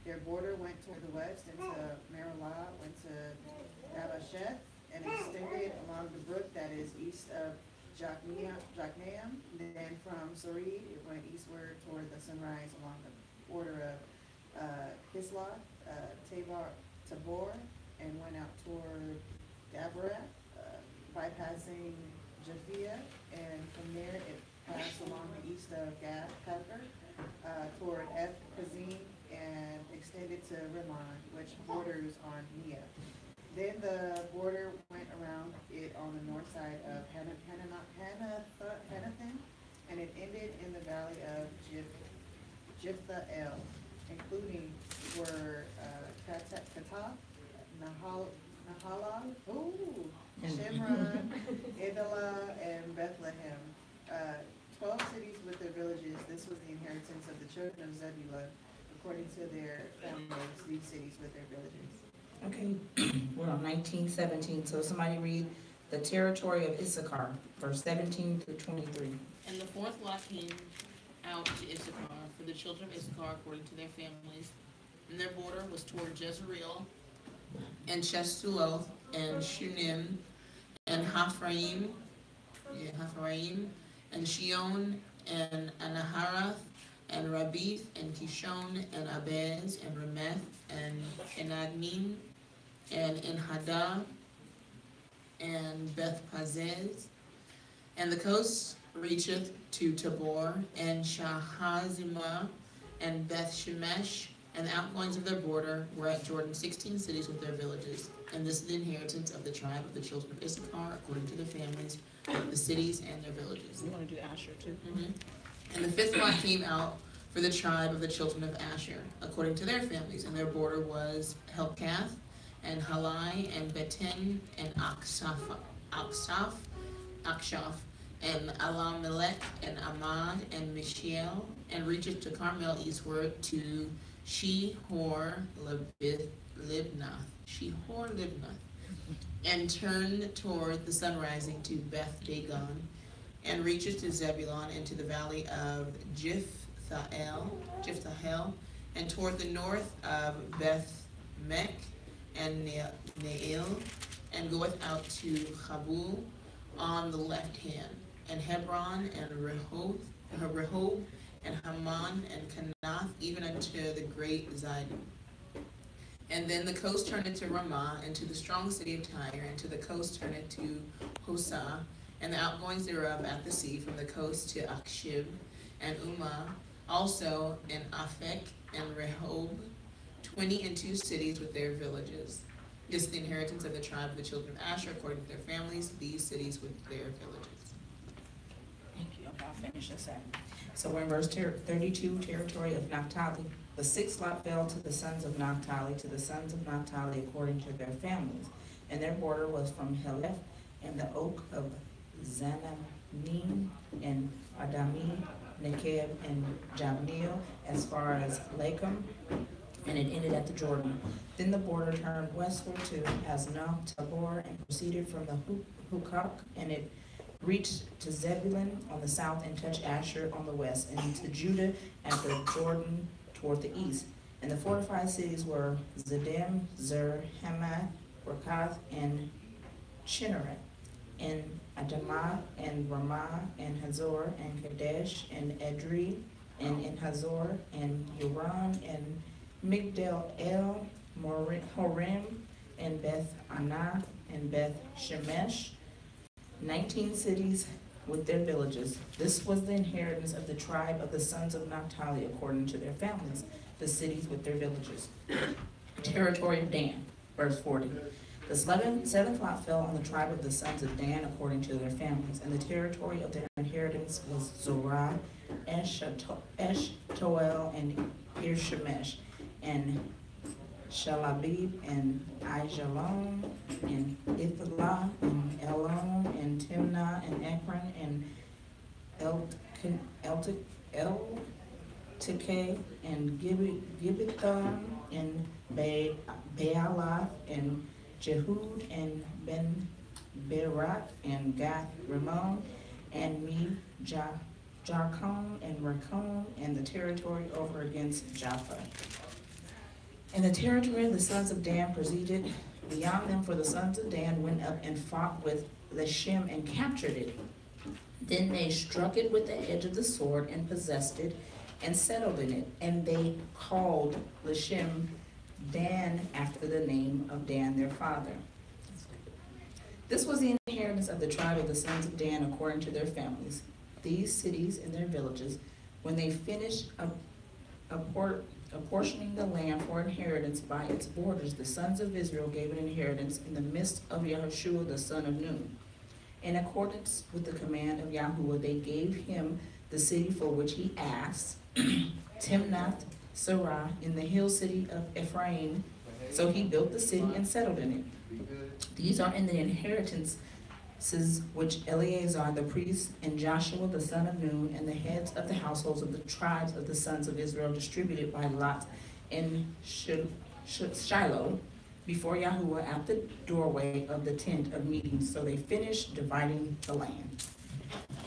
Their border went toward the west into Merilah, went to Abasheth, and extended along the brook that is east of Jokneam. Then from Sarid, it went eastward toward the sunrise along the border of Kisloth, Tabor, and went out toward Dabarat, bypassing Japhia, and from there it passed along the east of Gath Hefer, toward Eth Kazim, and extended to Rimmon, which borders on Nia. Then the border went around it on the north side of Hanathan, and it ended in the valley of Jiphtha-El, including were Katah, Nahala, Shimron, Idalah, and Bethlehem. 12 cities with their villages. This was the inheritance of the children of Zebulun, according to their families, these cities with their villages. Okay, we're on 1917. So somebody read the territory of Issachar, verse 17 through 23. And the fourth lot came out to Issachar for the children of Issachar according to their families. And their border was toward Jezreel, and Shesuloth, and Shunim, and Haphraim, and Shion, and Anaharath, and Rabith, and Kishon, and Abez, and Remeth, and Enagnim, and Enhaddah, and Beth Pazez. And the coast reacheth to Tabor, and Shahazimah, and Beth Shemesh, and the outgoings of their border were at Jordan 16 cities with their villages. And this is the inheritance of the tribe of the children of Issachar, according to their families, the cities and their villages. You want to do Asher too? Mm-hmm. And the fifth lot came out for the tribe of the children of Asher, according to their families. And their border was Helkath, and Halai, and Beten, and Akshaph, and Alamelech, and Amad, and Mishael, and reacheth to Carmel eastward to Shihor-Libnath, and turned toward the sun rising to Beth Dagon, and reaches to Zebulun and to the valley of Jiphthael, and toward the north of Beth Mek and Neiel, and goeth out to Chabul on the left hand, and Hebron, and Rehob, and Haman, and Kanath, even unto the great Zidon. And then the coast turned to Ramah, and to the strong city of Tyre, and to the coast turned to Hosah, and the outgoings thereof at the sea, from the coast to Akshib, and Umah, also in Aphek, and Rehob, 22 cities with their villages. This is the inheritance of the tribe of the children of Asher, according to their families, these cities with their villages. Thank you. Okay, I'll finish this up. So we're in verse 32, territory of Naphtali. The sixth lot fell to the sons of Naphtali, according to their families. And their border was from Heleph and the oak of Zananim, and Adami, Nekeb, and Jabneel, as far as Lakum, and it ended at the Jordan. Then the border turned westward to Asnah Tabor, and proceeded from the Hukok, and it reached to Zebulun on the south, and touched Asher on the west, and to Judah at the Jordan toward the east. And the fortified cities were Zedem, Zer, Hamath, Rakath, and Chinnereth, and Adamah, and Ramah, and Hazor, and Kadesh, and Edrei, and in Hazor, and Huron, and Migdal El, Horem, and Beth Anah, and Beth Shemesh, 19 cities with their villages. This was the inheritance of the tribe of the sons of Naphtali, according to their families, the cities with their villages. Territory of Dan, verse 40. The seventh lot fell on the tribe of the sons of Dan, according to their families, and the territory of their inheritance was Zorah, Eshtoel, and Irshemesh, and Shalabib, and Aijalon, and Ithlah, and Elon, and Timnah, and Ekron, and Eltikeh, and Gibbethon, and Baalath, and Jehud, and Ben Berak, and Gath Rimmon, and Me Jarkon, and Rakon, and the territory over against Jaffa. And the territory of the sons of Dan proceeded beyond them, for the sons of Dan went up and fought with Leshem and captured it. Then they struck it with the edge of the sword and possessed it and settled in it. And they called Leshem Dan after the name of Dan their father. This was the inheritance of the tribe of the sons of Dan according to their families. These cities and their villages, when they finished apportioning the land for inheritance by its borders, the sons of Israel gave an inheritance in the midst of Yahoshua the son of Nun. In accordance with the command of Yahuwah, they gave him the city for which he asked, Timnath Serah, in the hill city of Ephraim. So he built the city and settled in it. These are in the inheritances which Eleazar the priest and Joshua the son of Nun and the heads of the households of the tribes of the sons of Israel distributed by lot in Shiloh before Yahuwah at the doorway of the tent of meeting. So they finished dividing the land.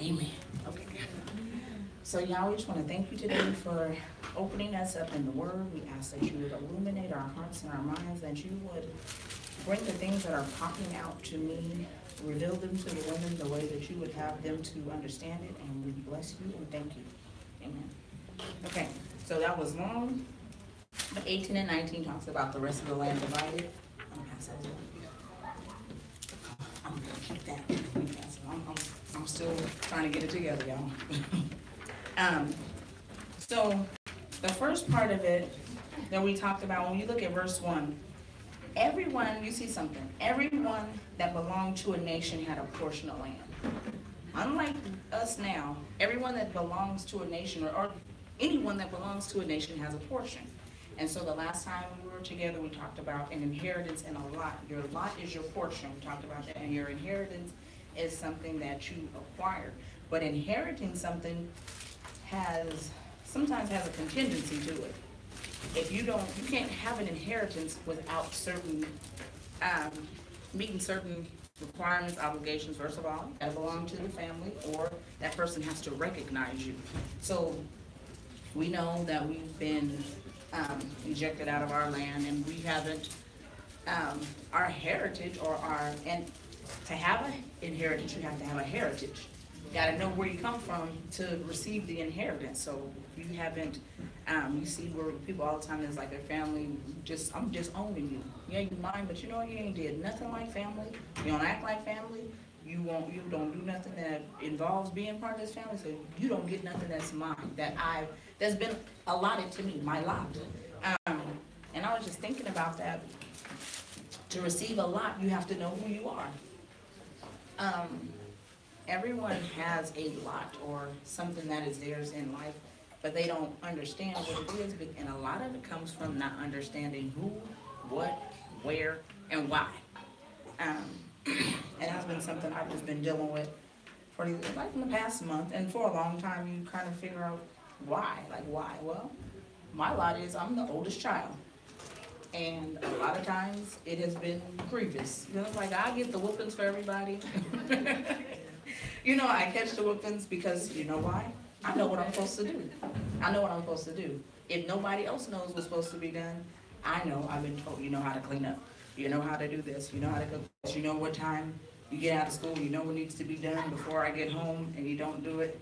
Amen. Okay. So Yahweh, we just want to thank you today for opening us up in the Word. We ask that you would illuminate our hearts and our minds, that you would bring the things that are popping out to me, reveal them to the women the way that you would have them to understand it, and we bless you and thank you. Amen. Okay, so that was long, but 18 and 19 talks about the rest of the land divided. I'm gonna pass that over. I'm gonna keep that. I'm still trying to get it together, y'all. So the first part of it that we talked about, when you look at verse 1, everyone, you see something, everyone that belonged to a nation had a portion of land. Unlike us now, everyone that belongs to a nation, or anyone that belongs to a nation has a portion. And so the last time we were together, we talked about an inheritance and a lot. Your lot is your portion. We talked about that. And your inheritance is something that you acquire. But inheriting something sometimes has a contingency to it. If you can't have an inheritance without meeting certain requirements, obligations. First of all, that belong to the family, or that person has to recognize you. So we know that we've been ejected out of our land, and we haven't, our heritage and to have an inheritance, you have to have a heritage. You gotta know where you come from to receive the inheritance. So you haven't, you see where people all the time is like their family, I'm just owning you. Yeah, you mine, but you know what, you ain't did nothing like family. You don't act like family. You don't do nothing that involves being part of this family, so you don't get nothing that's mine, that's been allotted to me, my lot. And I was just thinking about that. To receive a lot, you have to know who you are. Everyone has a lot or something that is theirs in life, but they don't understand what it is, and a lot of it comes from not understanding who, what, where, and why. And that's been something I've just been dealing with for in the past month, and for a long time you kind of figure out why. Well, my lot is I'm the oldest child, and a lot of times it has been grievous. You know, it's like I get the whoopings for everybody. You know, I catch the whoopings because, you know why? I know what I'm supposed to do. I know what I'm supposed to do. If nobody else knows what's supposed to be done, I know. I've been told, you know how to clean up. You know how to do this. You know how to cook this. You know what time you get out of school. You know what needs to be done before I get home, and you don't do it.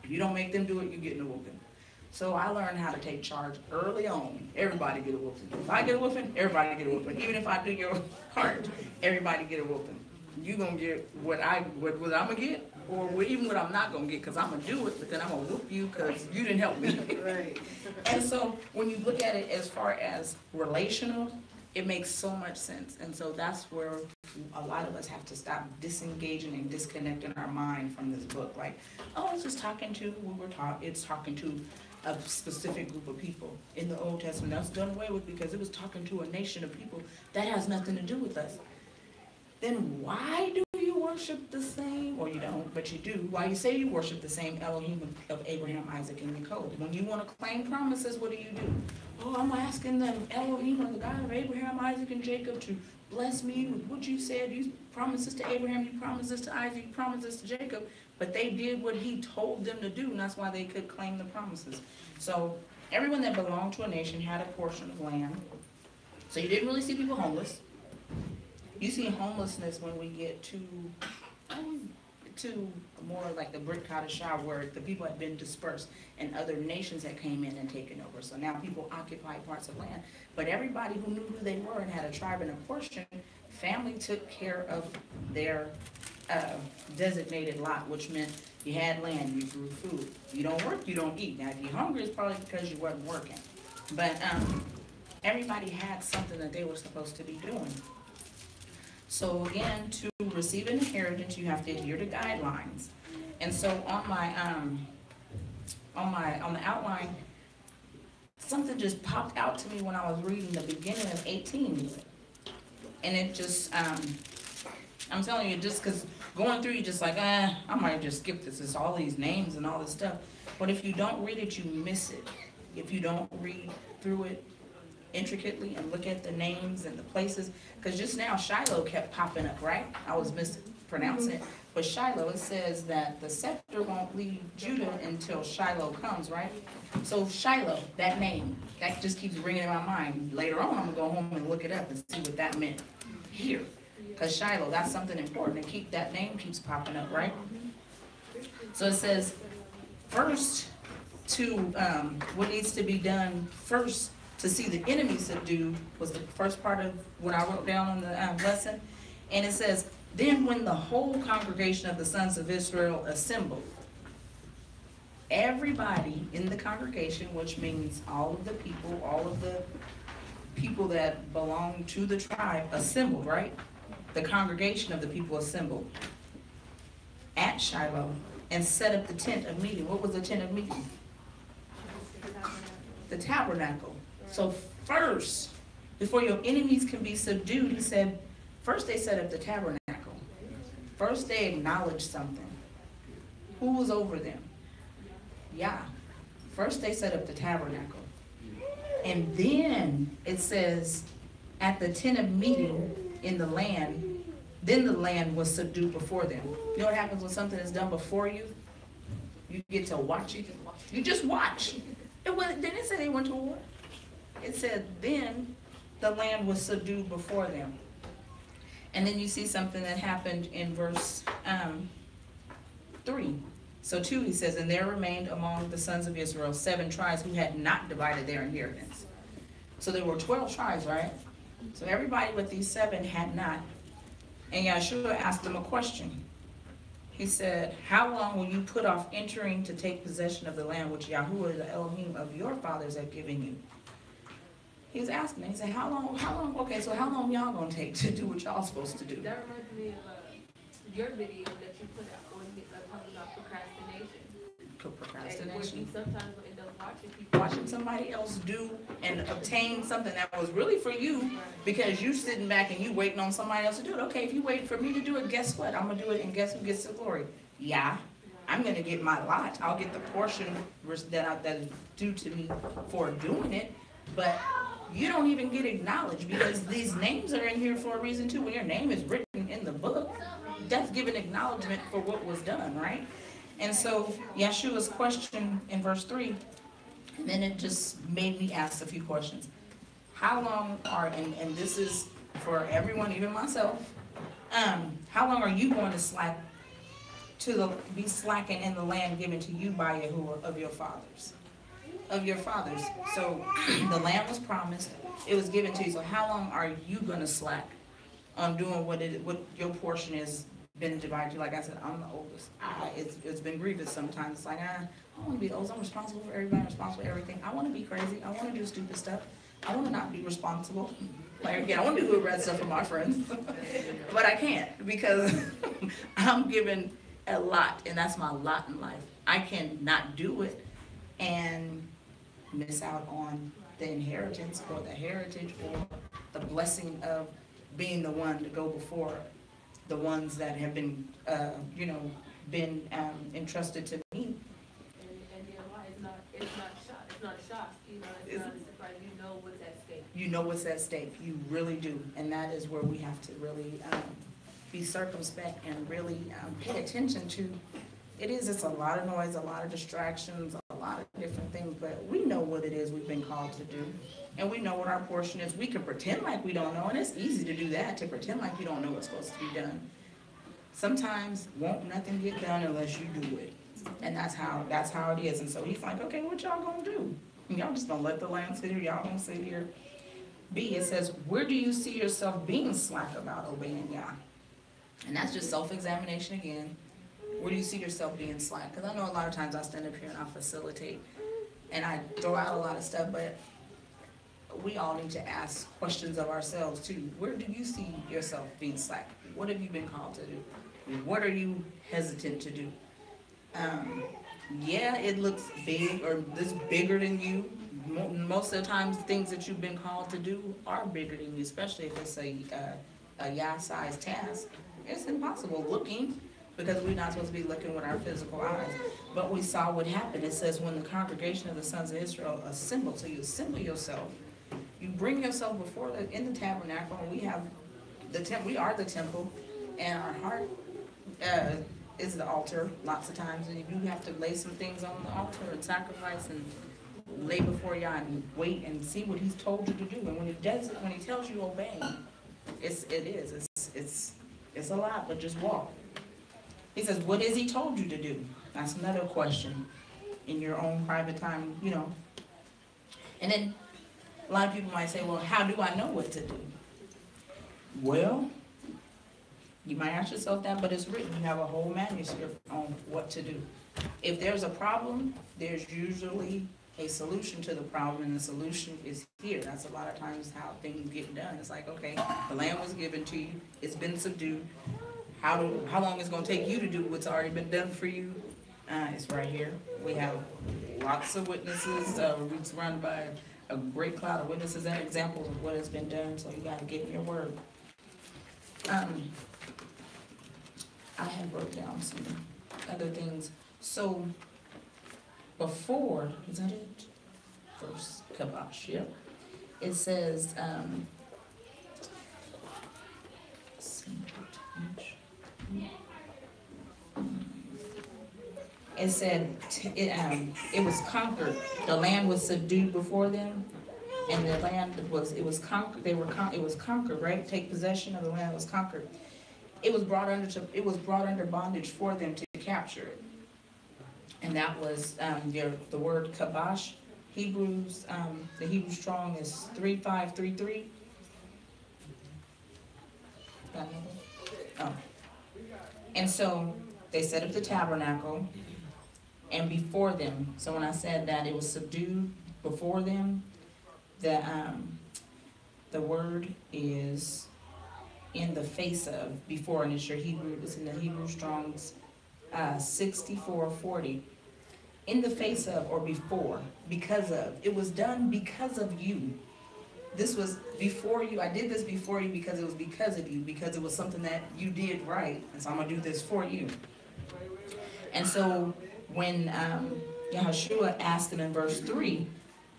If you don't make them do it, you get in a whooping. So I learned how to take charge early on. Everybody get a whooping. If I get a whooping, everybody get a whooping. Even if I do your part, everybody get a whooping. You gonna get what I'm gonna get, or even what I'm not gonna get, because I'm gonna do it, but then I'm gonna whoop you because you didn't help me. Right. And so when you look at it as far as relational, it makes so much sense. And so that's where a lot of us have to stop disengaging and disconnecting our mind from this book. Like, oh, it's just talking to, it's talking to a specific group of people. In the Old Testament, that's done away with because it was talking to a nation of people. That has nothing to do with us. Then why do you worship the same, or you don't, but you do, why you say you worship the same Elohim of Abraham, Isaac, and Jacob? When you want to claim promises, what do? Oh, I'm asking them, Elohim, or the God of Abraham, Isaac, and Jacob, to bless me with what you said. You promised this to Abraham, you promised this to Isaac, you promised this to Jacob, but they did what he told them to do, and that's why they could claim the promises. So everyone that belonged to a nation had a portion of land. So you didn't really see people homeless. You see homelessness when we get to more like the brick cottage shop where the people had been dispersed and other nations had came in and taken over. So now people occupy parts of land. But everybody who knew who they were and had a tribe and a portion, family took care of their designated lot, which meant you had land, you grew food. You don't work, you don't eat. Now, if you're hungry, it's probably because you wasn't working. But everybody had something that they were supposed to be doing. So again, to receive an inheritance, you have to adhere to guidelines. And so on the outline, something just popped out to me when I was reading the beginning of 18. And it just, I'm telling you, just because going through, you're just like, I might just skip this. It's all these names and all this stuff. But if you don't read it, you miss it. If you don't read through it intricately and look at the names and the places, because just now Shiloh kept popping up, right? I was mispronouncing it. But Shiloh, it says that the scepter won't leave Judah until Shiloh comes, right? So Shiloh, that name, that just keeps ringing in my mind. Later on, I'm going to go home and look it up and see what that meant here. Because Shiloh, that's something important to keep. That name keeps popping up, right? So it says, first to, what needs to be done first to see the enemy subdued was the first part of what I wrote down on the lesson. And it says, then when the whole congregation of the sons of Israel assembled, everybody in the congregation, which means all of the people that belong to the tribe assembled, right? The congregation of the people assembled at Shiloh and set up the tent of meeting. What was the tent of meeting? The tabernacle. So first, before your enemies can be subdued, he said, first they set up the tabernacle. First they acknowledged something. Who was over them? Yah. First they set up the tabernacle. And then it says, at the tent of meeting in the land, then the land was subdued before them. You know what happens when something is done before you? You get to watch it. You just watch. They didn't say they went to war. It said, then the land was subdued before them. And then you see something that happened in verse 3. So 2, he says, and there remained among the sons of Israel 7 tribes who had not divided their inheritance. So there were 12 tribes, right? So everybody but these 7 had not. And Yahoshua asked them a question. He said, how long will you put off entering to take possession of the land which Yahuwah, the Elohim of your fathers, have given you? He was asking them, he said, how long, okay, so how long y'all gonna take to do what y'all supposed to do? That reminds me of your video that you put out on talking about procrastination. Procrastination. And where you sometimes will end up watching Somebody else do and obtain something that was really for you because you sitting back and you waiting on somebody else to do it. Okay, if you wait for me to do it, guess what? I'm gonna do it, and guess who gets the glory? Yeah, I'm gonna get my lot. I'll get the portion that is due to me for doing it, but you don't even get acknowledged because these names are in here for a reason too. When your name is written in the book, that's given acknowledgement for what was done, right? And so Yeshua's question in verse 3, and then it just made me ask a few questions. How long are, and this is for everyone, even myself, how long are you going to be slacking in the land given to you by Yahuwah of your fathers? Of your fathers. So the land was promised, it was given to you. So how long are you going to slack on doing what your portion is been divided to? Like I said, I'm the oldest. It's been grievous sometimes. It's like, I want to be the oldest. I'm responsible for everybody. I'm responsible for everything. I want to be crazy. I want to do stupid stuff. I want to not be responsible. Like, again, I want to do the red stuff for my friends. But I can't because I'm given a lot, and that's my lot in life. I cannot do it and miss out on the inheritance or the heritage or the blessing of being the one to go before the ones that have been, entrusted to me. And it's not a shock, it's not a surprise, you know what's at stake. You know what's at stake, you really do, and that is where we have to really be circumspect and really pay attention to. It's a lot of noise, a lot of distractions, a lot of different things, but we know what it is we've been called to do. And we know what our portion is. We can pretend like we don't know, and it's easy to do that, to pretend like we don't know what's supposed to be done. Sometimes won't nothing get done unless you do it. And that's how it is. And so he's like, okay, what y'all gonna do? Y'all just gonna let the land sit here, y'all gonna sit here. B, it says, where do you see yourself being slack about obeying Yah? And that's just self-examination again. Where do you see yourself being slack? Because I know a lot of times I stand up here and I facilitate and I throw out a lot of stuff, but we all need to ask questions of ourselves too. Where do you see yourself being slack? What have you been called to do? What are you hesitant to do? Yeah, it looks big or this bigger than you. Most of the times, things that you've been called to do are bigger than you, especially if it's a Yah-sized task. It's impossible looking, because we're not supposed to be looking with our physical eyes. But we saw what happened. It says, when the congregation of the sons of Israel assembled, so you assemble yourself, you bring yourself before in the tabernacle, and we have we are the temple, and our heart is the altar lots of times, and you have to lay some things on the altar and sacrifice and lay before Yah and wait and see what he's told you to do. And when he does it, when he tells you obey, it's a lot, but just walk. He says, what has he told you to do? That's another question in your own private time, you know. And then a lot of people might say, well, how do I know what to do? Well, you might ask yourself that, but it's written. You have a whole manuscript on what to do. If there's a problem, there's usually a solution to the problem, and the solution is here. That's a lot of times how things get done. It's like, okay, the land was given to you. It's been subdued. How long is it going to take you to do what's already been done for you? It's right here. We have lots of witnesses. We're surrounded by a great cloud of witnesses and examples of what has been done, so you got to get in your word. I have wrote down some other things. So before, is that it? First Kabash, yep. It says, it said it was conquered. The land was subdued before them, and the land was conquered. It was conquered, right? Take possession of the land was conquered. It was brought under bondage for them to capture it, and that was the word kabash. Hebrews, the Hebrew strong is 3533. Oh, and so they set up the tabernacle, and before them. So when I said that it was subdued before them, the word is in the face of before, and it's your Hebrew. It's in the Hebrew Strong's 6440. In the face of, or before, because of. It was done because of you. This was before you. I did this before you because it was because of you, because it was something that you did right, and so I'm going to do this for you. And so when Yahoshua asked them in verse 3,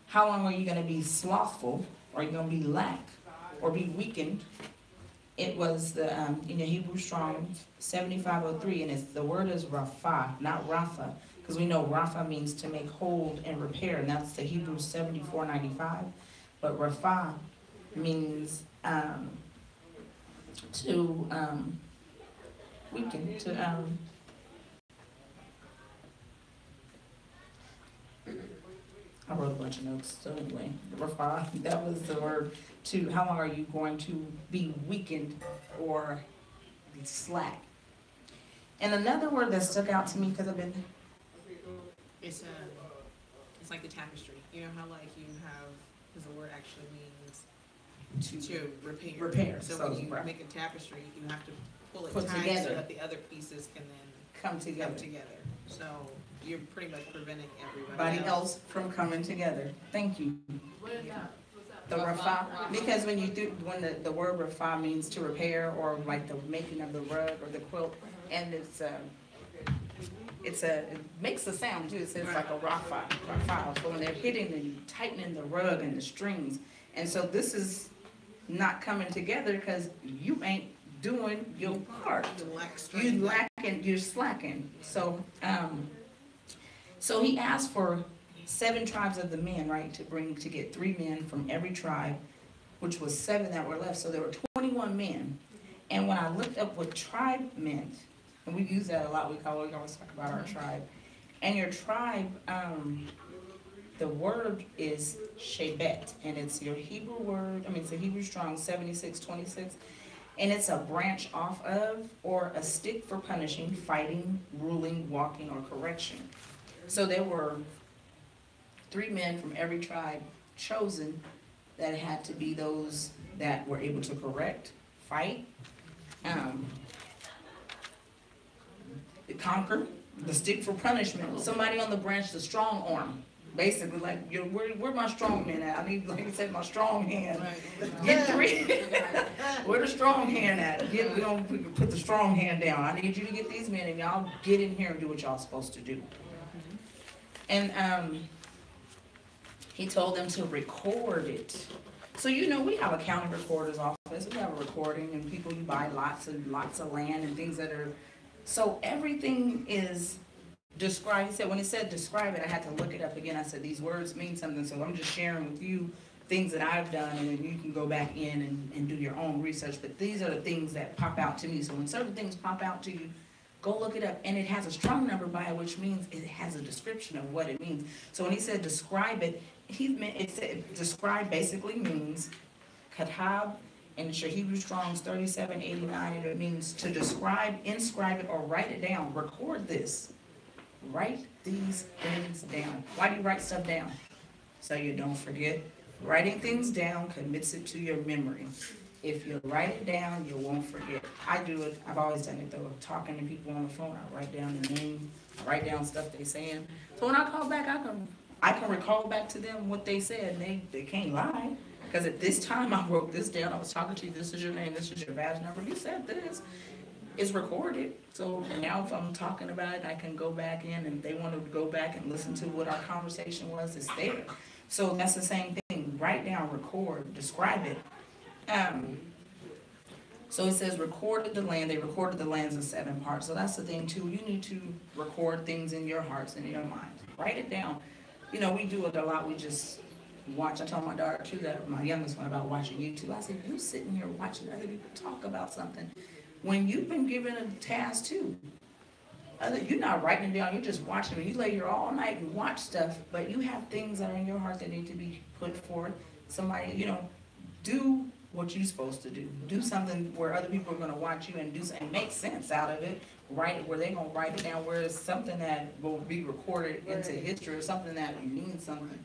how long are you going to be slothful, or are you going to be lack, or be weakened? It was in the Hebrew Strong 7503, and the word is Rapha, not Rapha, because we know Rapha means to make whole and repair, and that's the Hebrew 7495. But Rapha means to weaken, to I wrote a bunch of notes, so anyway, Rapha, that was the word to, how long are you going to be weakened or be slack? And another word that stuck out to me, because I've been... It's like the tapestry. You know how like you have, because the word actually means to repair. Repair. So when you make a tapestry, you have to pull it Put tight together. so that the other pieces can then come together. So you're pretty much preventing everybody Everybody else from coming together. Thank you. What is that? What's that? The Rapha, because when the word Rapha means to repair, or like the making of the rug or the quilt, and it makes a sound too. It says like a Rapha. So when they're hitting and tightening the rug and the strings, and so this is not coming together because you ain't doing your part. You lacking, you're slacking. So, so he asked for 7 tribes of the men, right, to get 3 men from every tribe, which was 7 that were left, so there were 21 men. And when I looked up what tribe meant, and we use that a lot, we always talk about our tribe, and your tribe, the word is Shebet, and it's your Hebrew word, it's a Hebrew Strong 7626, and it's a branch off of, or a stick for punishing, fighting, ruling, walking, or correction. So there were 3 men from every tribe chosen that had to be those that were able to correct, fight, conquer, the stick for punishment. Somebody on the branch, the strong arm. Basically, like, where my strong men at? I need, like I said, my strong hand. Get 3. Where the strong hand at? We can put the strong hand down. I need you to get these men, and y'all get in here and do what y'all supposed to do. And he told them to record it. So we have a county recorder's office. We have a recording, and people, you buy lots and lots of land and things that are. So everything is described. He said, when he said describe it, I had to look it up again. I said, these words mean something, so I'm just sharing with you things that I've done, and then you can go back in and do your own research. But these are the things that pop out to me. So when certain things pop out to you, go look it up. And it has a strong number by it, which means it has a description of what it means. So when he said describe it, describe basically means katab, and it's your Hebrew Strong's 3789, and it means to describe, inscribe it, or write it down. Record this. Write these things down. Why do you write stuff down? So you don't forget. Writing things down commits it to your memory. If you write it down, you won't forget. I do it. I've always done it though. Talking to people on the phone, I write down their name. I write down stuff they're saying. So when I call back, I can recall back to them what they said. And they can't lie. Because at this time, I wrote this down. I was talking to you. This is your name. This is your badge number. You said this. It's recorded. So now if I'm talking about it, I can go back in, and if they want to go back and listen to what our conversation was, it's there. So that's the same thing. Write down, record, describe it. So it says recorded the land. They recorded the lands in 7 parts. So that's the thing too. You need to record things in your hearts and in your minds. Write it down. We do it a lot. We just watch. I told my daughter too, that my youngest one, about watching YouTube. I said, you sitting here watching other people talk about something when you've been given a task too. You're not writing it down, you're just watching it. You lay here all night and watch stuff, but you have things that are in your heart that need to be put forth. Somebody, do what you're supposed to do. Do something where other people are going to watch you and make sense out of it. Write it where they're going to write it down, where it's something that will be recorded into history, or something that means something.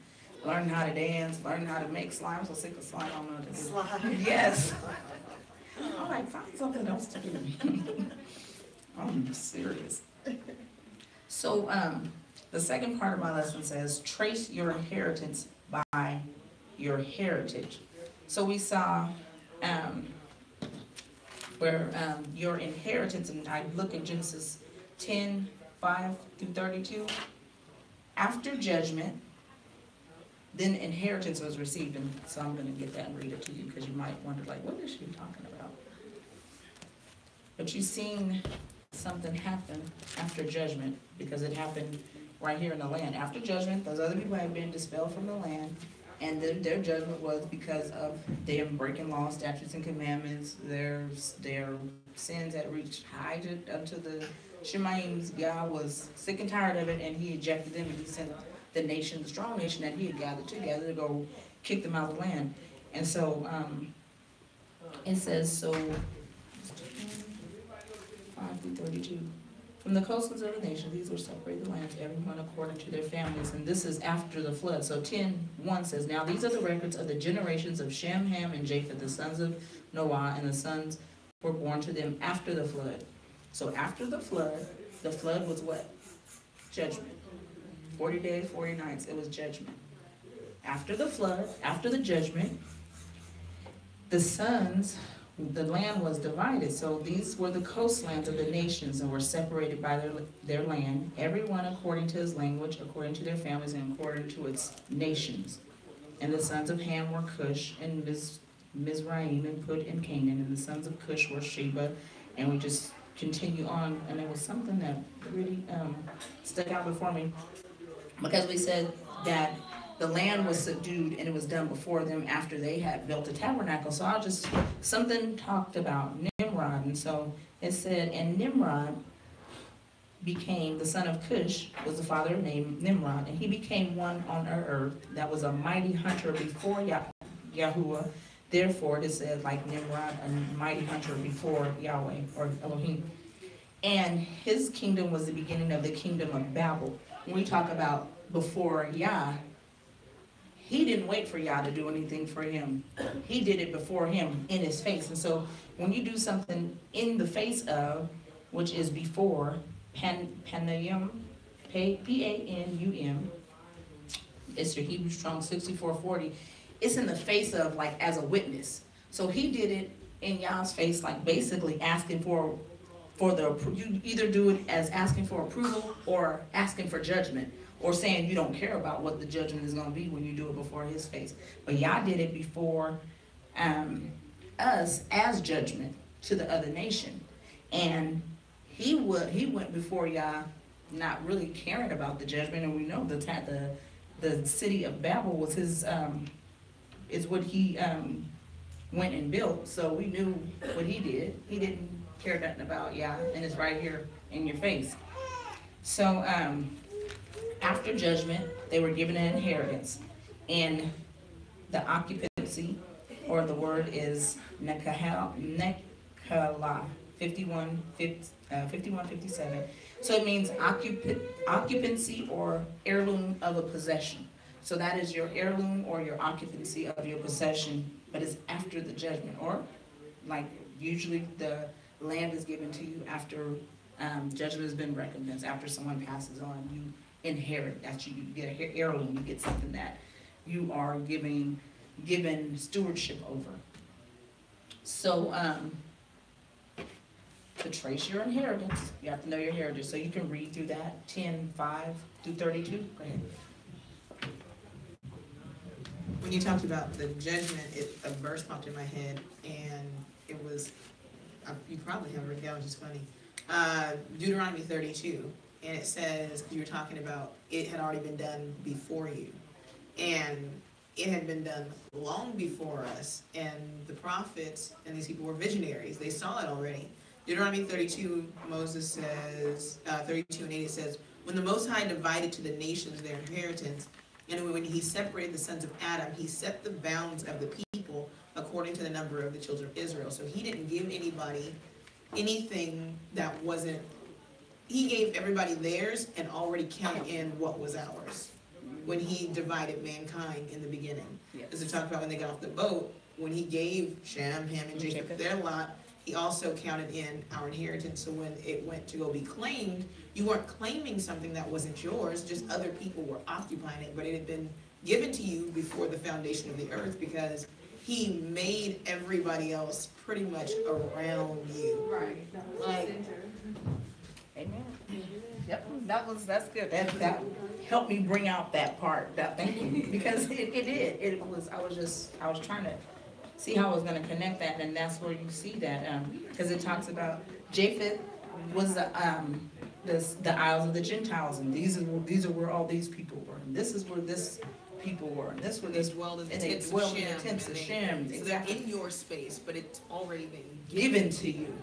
Learn how to dance, learn how to make slime. I'm so sick of slime, I don't know what to do. Slime. Yes. I'm like, find something else to do. I'm serious. So, the second part of my lesson says, trace your inheritance by your heritage. So we saw where your inheritance, and I look at Genesis 10:5-32. After judgment, then inheritance was received. And so I'm going to get that and read it to you, because you might wonder, like, what is she talking about? But you've seen something happen after judgment, because it happened right here in the land. After judgment, those other people had been dispelled from the land, and their judgment was because of them breaking laws, statutes, and commandments. Their sins had reached high unto the Shemaims. God was sick and tired of it, and he ejected them, and he sent the nation, the strong nation that he had gathered together, to go kick them out of the land. And so it says, so 5-32. From the coastlands of the nation, these were separated lands, everyone according to their families. And this is after the flood. So 10:1 says, now these are the records of the generations of Shem, Ham, and Japheth, the sons of Noah, and the sons were born to them after the flood. So after the flood was what? Judgment. 40 days, 40 nights, it was judgment. After the flood, after the judgment, the land was divided. So these were the coastlands of the nations, and were separated by their land, everyone according to his language, according to their families, and according to its nations. And the sons of Ham were Cush, and Mizraim, and Put, and Canaan. And the sons of Cush were Sheba. And we just continue on. And there was something that really stuck out before me, because we said that the land was subdued and it was done before them after they had built the tabernacle. So something talked about Nimrod, and so it said, and Nimrod became the son of Cush, was the father named Nimrod, and he became one on earth that was a mighty hunter before Yahuwah. Therefore, it says, like Nimrod, a mighty hunter before Yahweh, or Elohim. And his kingdom was the beginning of the kingdom of Babel. When we talk about before Yah, he didn't wait for Yah to do anything for him. He did it before him in his face. And so when you do something in the face of, which is before, Panayum, P-A-N-U-M, it's your Hebrew Strong 6440, it's in the face of, like, as a witness. So he did it in Yah's face, like basically asking for you either do it as asking for approval or asking for judgment, or saying you don't care about what the judgment is going to be when you do it before his face. But Yah did it before us as judgment to the other nation. And he went before Yah not really caring about the judgment. And we know the city of Babel was his, is what he went and built. So we knew what he did. He didn't care nothing about Yah, and it's right here in your face. So after judgment, they were given an inheritance, and the occupancy, or the word is nekala, 5157. So it means occupancy or heirloom of a possession. So that is your heirloom or your occupancy of your possession, but it's after the judgment, or like usually the land is given to you after judgment has been recompensed. After someone passes on, you inherit that. You get an heirloom. You get something that you are given stewardship over. So to trace your inheritance, you have to know your heritage. So you can read through that 10:5 through 32. Go ahead. When you talked about the judgment, a verse popped in my head, and it was, you probably have it written down, which is funny. Deuteronomy 32, and it says, you were talking about it had already been done before you, and it had been done long before us, and the prophets and these people were visionaries. They saw it already. Deuteronomy 32, Moses says, 32 and 8, it says, when the Most High divided to the nations their inheritance, and when he separated the sons of Adam, he set the bounds of the people according to the number of the children of Israel. So he didn't give anybody anything that wasn't, he gave everybody theirs and already counted in what was ours when he divided mankind in the beginning. Yes. As we talked about when they got off the boat, when he gave Shem, Ham, and Japheth their lot, he also counted in our inheritance. So when it went to go be claimed, you weren't claiming something that wasn't yours, just other people were occupying it, but it had been given to you before the foundation of the earth, because he made everybody else pretty much around you. Right. That was the Like, center. Amen. Yep, that's good. That helped me bring out that part. That thank you, because it did. I was trying to see how I was going to connect that, and that's where you see that, because it talks about Japheth was the isles of the Gentiles, and these are where all these people were, and this is where this people were, and this where They this dwelled in the and they tents dwelled of in Shem. the tents of and Shem. So they're in your space, but it's already been Given to you,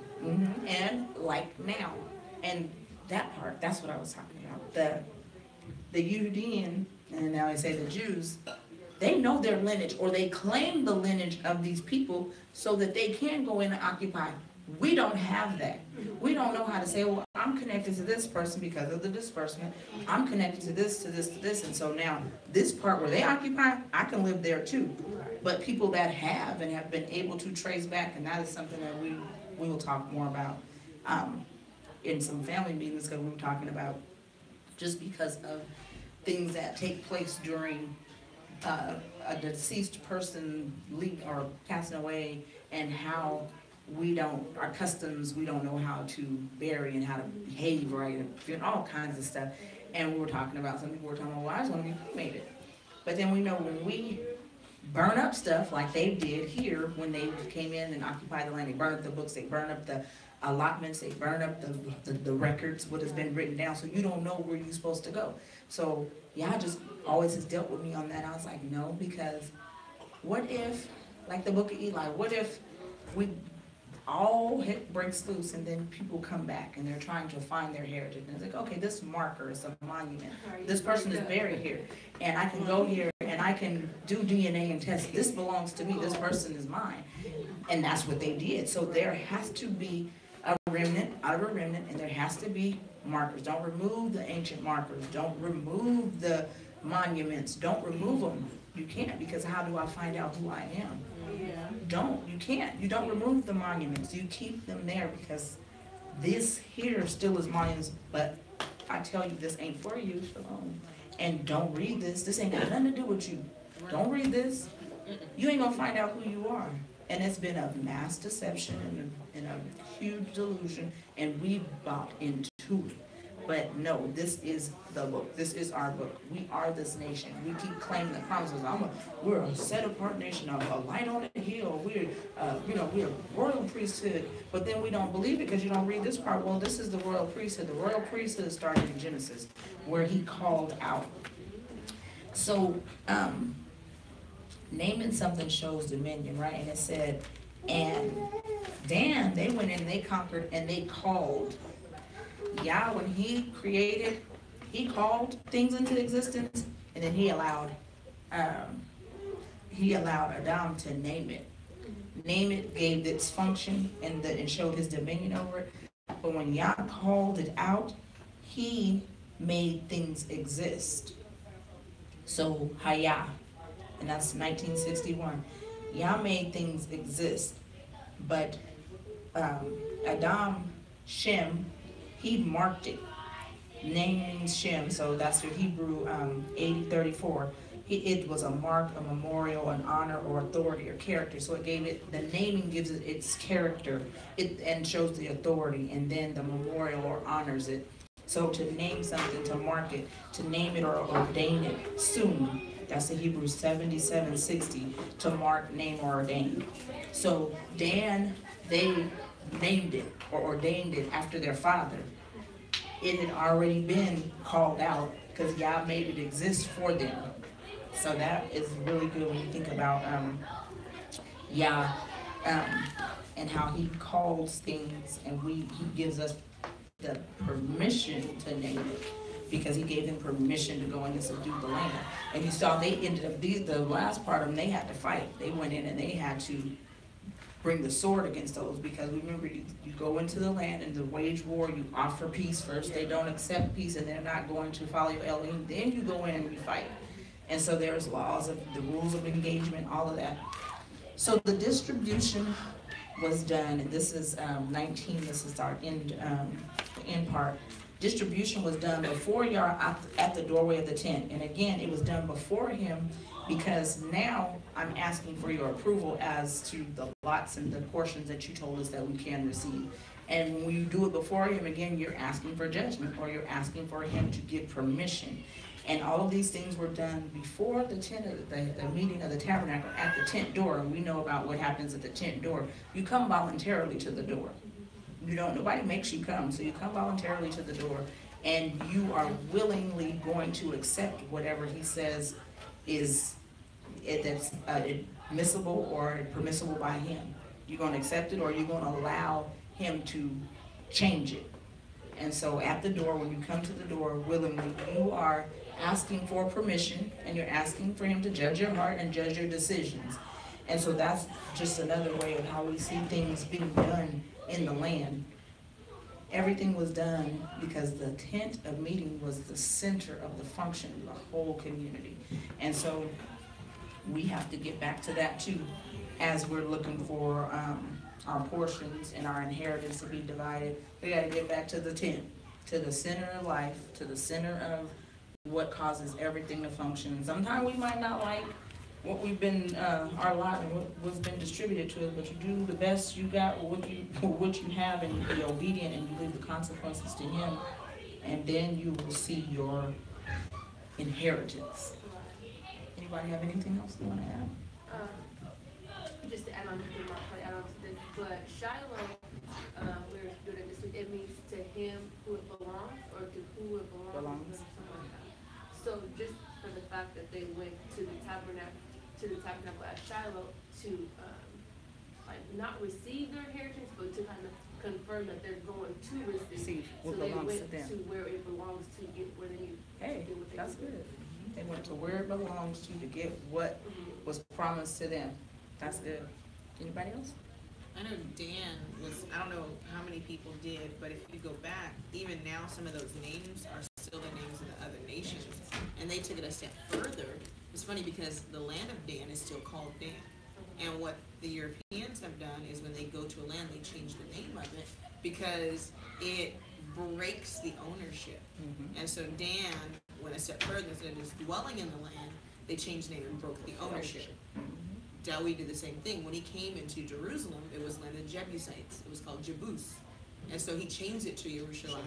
and like now, and that part, that's what I was talking about. The Judean, and now I say the Jews, they know their lineage, or they claim the lineage of these people so that they can go in and occupy. We don't have that. We don't know how to say, well, I'm connected to this person because of the disbursement. I'm connected to this, to this, to this. And so now this part where they occupy, I can live there too. But people that have and have been able to trace back, and that is something that we will talk more about in some family meetings, because we were talking about just because of things that take place during a deceased person or passing away, and how our customs, we don't know how to bury and how to behave right, and all kinds of stuff. And we were talking about, some people were talking about, well, I just want to be cremated. But then we know when we burn up stuff like they did here when they came in and occupied the land, they burned up the books, they burned up allotments, they burn up the records, what has been written down, so you don't know where you're supposed to go. So, Yah just always has dealt with me on that. I was like, no, because what if, like the book of Eli, what if we all hit breaks loose and then people come back and they're trying to find their heritage, and it's like, okay, this marker is a monument, this person is buried here, and I can go here and I can do DNA and test, this belongs to me, this person is mine. And that's what they did. So there has to be a remnant out of a remnant, and there has to be markers. Don't remove the ancient markers, don't remove the monuments, don't remove them. You can't, because how do I find out who I am? You can't. You don't remove the monuments. You keep them there, because this here still is monuments, but I tell you, this ain't for you. And don't read this. This ain't got nothing to do with you. Don't read this. You ain't gonna find out who you are. And it's been a mass deception and a huge delusion, and we bought into it. But no, this is the book. This is our book. We are this nation. We keep claiming the promises. We're a set-apart nation, a light on the hill. We're a royal priesthood. But then we don't believe it because you don't read this part. Well, this is the royal priesthood. The royal priesthood started in Genesis, where he called out. So, naming something shows dominion, right? And it said, and Dan, they went in and they conquered and they called. Yah, when he created, he called things into existence, and then he allowed Adam to name it. Name it, gave its function, and showed his dominion over it. But when Yah called it out, he made things exist. So Hayah, and that's 1961. Yah made things exist, but Adam, Shem, he marked it, naming Shem, so that's your Hebrew 8034. It was a mark, a memorial, an honor, or authority, or character. So it gave it, the naming gives it its character, and shows the authority, and then the memorial or honors it. So to name something, to mark it, to name it or ordain it, soon. That's the Hebrew 7760, to mark, name, or ordain. So Dan, they named it or ordained it after their father. It had already been called out because Yah made it exist for them. So that is really good when you think about Yah and how he calls things, and he gives us the permission to name it, because he gave them permission to go in and subdue the land. And you saw they ended up, the last part of them, they had to fight. They went in and they had to bring the sword against those, because remember, you go into the land and the wage war, you offer peace first. They don't accept peace and they're not going to follow your Elohim. Then you go in and you fight. And so there's laws of the rules of engagement, all of that. So the distribution was done, and this is 19, this is our end part. Distribution was done before Yah at the doorway of the tent. And again, it was done before him, because now I'm asking for your approval as to the lots and the portions that you told us that we can receive. And when you do it before him, again, you're asking for judgment, or you're asking for him to give permission. And all of these things were done before the tent, the meeting of the tabernacle at the tent door. And we know about what happens at the tent door. You come voluntarily to the door. Nobody makes you come, so you come voluntarily to the door, and you are willingly going to accept whatever he says is that's admissible or permissible by him. You're going to accept it, or you're going to allow him to change it. And so at the door, when you come to the door willingly, you are asking for permission, and you're asking for him to judge your heart and judge your decisions. And so that's just another way of how we see things being done in the land. Everything was done because the tent of meeting was the center of the function of the whole community. And so we have to get back to that too, as we're looking for our portions and our inheritance to be divided. We got to get back to the tent, to the center of life, to the center of what causes everything to function. And sometimes we might not like what we've been, our lot and what's been distributed to us, but you do the best you got with what you have, and you be obedient, and you leave the consequences to him, and then you will see your inheritance. Anybody have anything else they want to add? Just to add on to this, but Shiloh, we were to the tabernacle at Shiloh to, like, not receive their inheritance, but to kind of confirm that they're going to receive. See what So they belongs went to them. to where it belongs to get where they need. Hey, get what they that's need. good. They went to where it belongs to get what was promised to them. That's good. Anybody else? I know Dan was, I don't know how many people did, but if you go back, even now, some of those names are still the names of the other nations. And they took it a step further. It's funny because the land of Dan is still called Dan. And what the Europeans have done is when they go to a land, they change the name of it because it breaks the ownership. And so Dan went a step further, instead of just dwelling in the land, they changed the name and broke the ownership. David did the same thing. When he came into Jerusalem, it was land of Jebusites. It was called Jebus. And so he changed it to Jerusalem.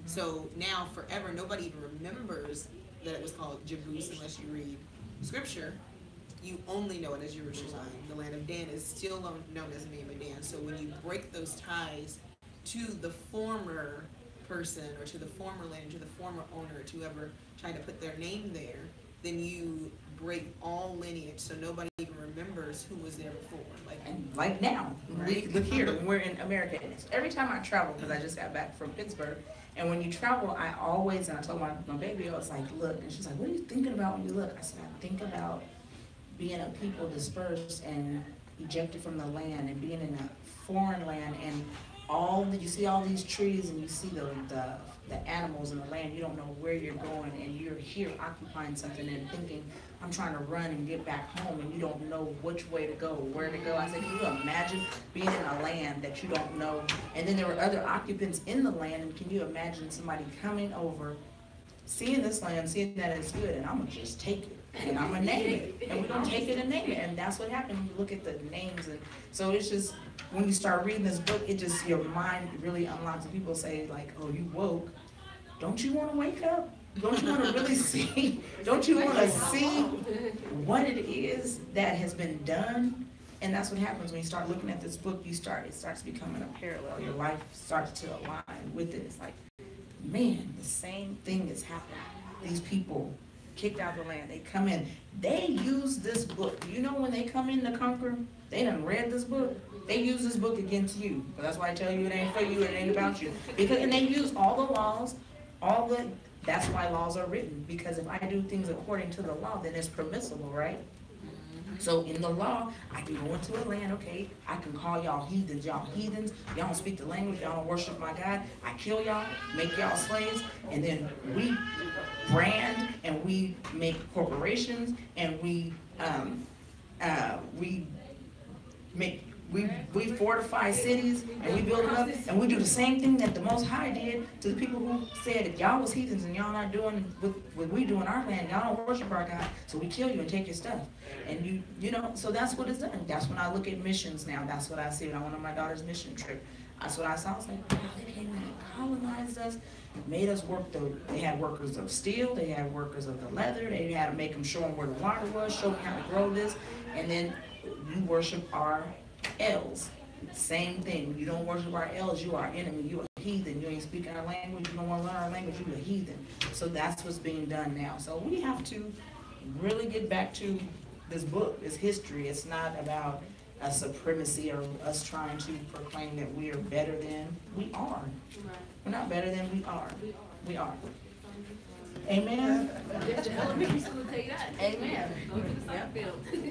So now forever, nobody even remembers that it was called Jebus unless you read scripture. You only know it as Jerusalem. The land of Dan is still known as the name of Dan. So when you break those ties to the former person or to the former land, to the former owner, to whoever tried to put their name there, then you break all lineage, so nobody even remembers who was there before. And like now, Right. look here, we're in America. And every time I travel, because I just got back from Pittsburgh, and when you travel, I always, and I told my baby, I was like, look, and she's like, what are you thinking about when you look? I said, I think about being a people dispersed and ejected from the land and being in a foreign land, and you see all these trees and you see the animals in the land, you don't know where you're going, and you're here occupying something and thinking, I'm trying to run and get back home, and you don't know which way to go, where to go. I said, can you imagine being in a land that you don't know? And then there were other occupants in the land, and can you imagine somebody coming over, seeing this land, seeing that it's good, and I'm gonna just take it, and I'm gonna name it, and we're gonna take it and name it, and that's what happened when you look at the names. And so it's just, when you start reading this book, it just, your mind really unlocks. And people say like, oh, you woke. Don't you want to wake up? Don't you want to really see? Don't you want to see what it is that has been done? And that's what happens when you start looking at this book. It starts becoming a parallel. Your life starts to align with it. It's like, man, the same thing is happening. These people kicked out of the land. They come in. They use this book. You know, when they come in to conquer, they done read this book. They use this book against you. But that's why I tell you it ain't for you, it ain't about you. And they use all the laws, that's why laws are written. Because if I do things according to the law, then it's permissible, right? So in the law, I can go into a land, okay, I can call y'all heathens, y'all don't speak the language, y'all don't worship my God. I kill y'all, make y'all slaves, and then we brand and we make corporations and we fortify cities and we build them up, and we do the same thing that the Most High did to the people who said, if y'all was heathens and y'all not doing what we do in our land, y'all don't worship our God, so we kill you and take your stuff. And you know, so that's what it's done. That's when I look at missions now. That's what I see when I went on my daughter's mission trip. That's what I saw. I was like, wow, they came in and colonized us, made us work they had workers of steel, they had workers of the leather, they had to make them show them where the water was, show them how to grow this, and then you worship our L's. Same thing. You don't worship our L's, you are our enemy. You are heathen. You ain't speaking our language. You don't want to learn our language. You a heathen. So that's what's being done now. So we have to really get back to this book. It's history. It's not about a supremacy or us trying to proclaim that we are better than we are. We're not better than we are. We are. Amen. The elementary school tell you that. Amen. Go to the soccer field.